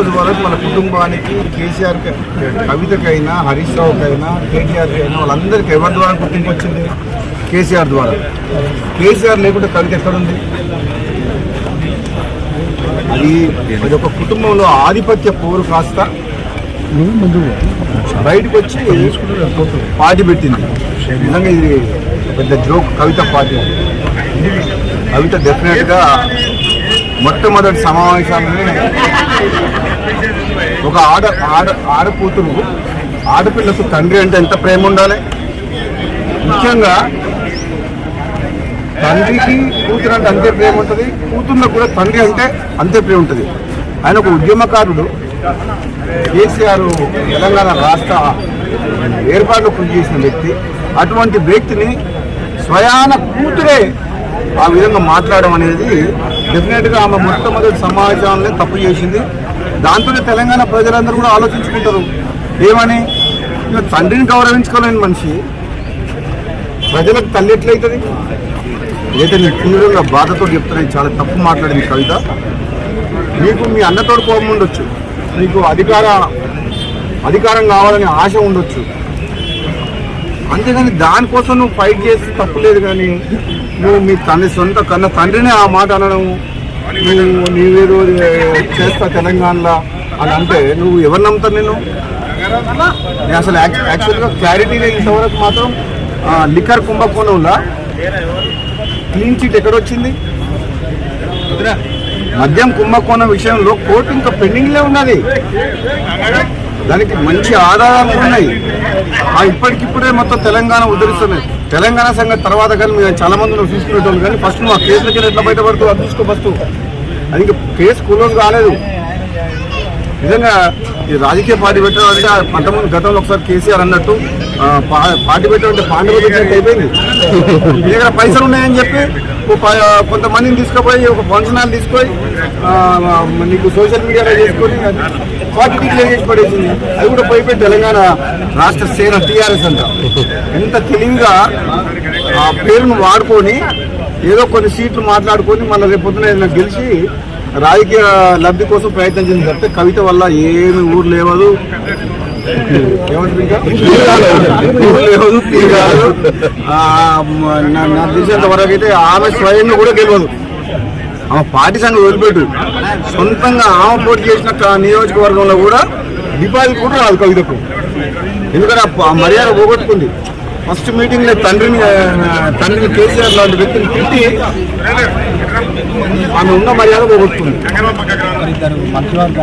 రోజు వరకు మన కుటుంబానికి కేసీఆర్కి, కవితకైనా, హరీష్ రావుకైనా, కేటీఆర్కైనా వాళ్ళందరికీ ఎవరి ద్వారా గుర్తింపు వచ్చింది? కేసీఆర్ ద్వారా. కేసీఆర్ లేకుంటే కవిత ఎక్కడుంది? అది ఒక కుటుంబంలో ఆధిపత్య పోరు కాస్త బయటకు వచ్చి పార్టీ పెట్టింది. నిజంగా ఇది పెద్ద జోక్. కవిత పార్టీ, కవిత డెఫినెట్గా మొట్టమొదటి సమావేశాలని ఒక ఆడకూతురు, ఆడపిల్లకు తండ్రి అంటే ఎంత ప్రేమ ఉండాలి. ముఖ్యంగా తండ్రికి కూతురు అంటే అంతే ప్రేమ ఉంటుంది, కూతుర్లకు కూడా తండ్రి అంటే అంతే ప్రేమ ఉంటుంది. ఆయన ఒక ఉద్యమకారుడు. కేసీఆర్ తెలంగాణ రాష్ట్ర ఏర్పాటులో కృషి చేసిన వ్యక్తి. అటువంటి వ్యక్తిని స్వయాన కూతురే ఆ విధంగా మాట్లాడడం అనేది డెఫినెట్గా ఆమె మొట్టమొదటి సమాజంలో తప్పు చేసింది. దాంతోనే తెలంగాణ ప్రజలందరూ కూడా ఆలోచించుకుంటారు ఏమని. తండ్రిని గౌరవించుకోలేని మనిషి ప్రజలకు తల్లి ఎట్లయితుంది? ఏదైతే నీ తీవ్రంగా బాధతో చెప్తున్నాయి. చాలా తప్పు మాట్లాడింది కవిత. నీకు మీ అన్నతోడు కోపం ఉండొచ్చు, నీకు అధికారం కావాలనే ఆశ ఉండొచ్చు, అంతేగాని దానికోసం నువ్వు ఫైట్ చేసి తప్పులేదు. కానీ నువ్వు మీ సొంత కన్న తండ్రినే ఆ మాట అనడం, నీవేదో చేస్తా తెలంగాణలో అని అంటే నువ్వు ఎవరు నమ్ముతావు? నేను అసలు యాక్చువల్గా క్లారిటీగా ఇంతవరకు మాత్రం లిక్కర్ కుంభకోణంలో క్లీన్ చిట్ ఎక్కడొచ్చింది? మద్యం కుంభకోణం విషయంలో కోర్టు ఇంకా పెండింగ్లే ఉన్నది. దానికి మంచి ఆధారాలు ఉన్నాయి. ఇప్పటికిప్పుడే మొత్తం తెలంగాణ ఉద్ధరిస్తున్నాయి. తెలంగాణ సంగతి తర్వాత కానీ మేము చాలా మంది నువ్వు చూసుకునేటోళ్ళు. కానీ ఫస్ట్ నువ్వు ఆ కేసులకి ఎట్లా బయటపడుతూ అది చూసుకో. ఫస్ట్ అది ఇంకా కేసు క్లోజ్ కాలేదు. నిజంగా ఈ రాజకీయ పార్టీ పెట్టడం అంటే అంతకుముందు గతంలో ఒకసారి కేసీఆర్ అన్నట్టు పార్టీ పెట్టడం అంటే పాండవ పెట్టినట్టు అయిపోయింది. మీ దగ్గర పైసలు ఉన్నాయని చెప్పి కొంతమందిని తీసుకుపోయి ఒక ఫంక్షన్ హాల్ తీసుకొని నీకు సోషల్ మీడియాలో చేసుకొని పార్టీ డిక్లేర్ చేసి పడేసింది. అది కూడా పోయిపోయి తెలంగాణ రాష్ట్ర సేన టీఆర్ఎస్ అంట. ఎంత తెలివిగా ఆ పేరును వాడుకొని ఏదో కొన్ని సీట్లు మాట్లాడుకొని మళ్ళీ రేపొద్దున ఏదైనా గెలిచి రాజకీయ లబ్ధి కోసం ప్రయత్నం చేసింది తప్పితే కవిత వల్ల ఏమి ఊరు లేవదు, నా తెలిసినంత వరకు అయితే ఆమె స్వయంగా కూడా గెలవదు. ఆమె పార్టీ సంఘం వదిలిపెట్టు, సొంతంగా ఆమె పోటీ చేసిన నియోజకవర్గంలో కూడా డిపాజిట్ కూడా రాదు కవితకు. ఎందుకంటే ఆ మర్యాద పోగొట్టుకుంది. ఫస్ట్ మీటింగ్లో తండ్రిని కేసీఆర్ లాంటి వ్యక్తిని తిట్టి ఆమె ఉన్న మర్యాద పోగొట్టుకుంది.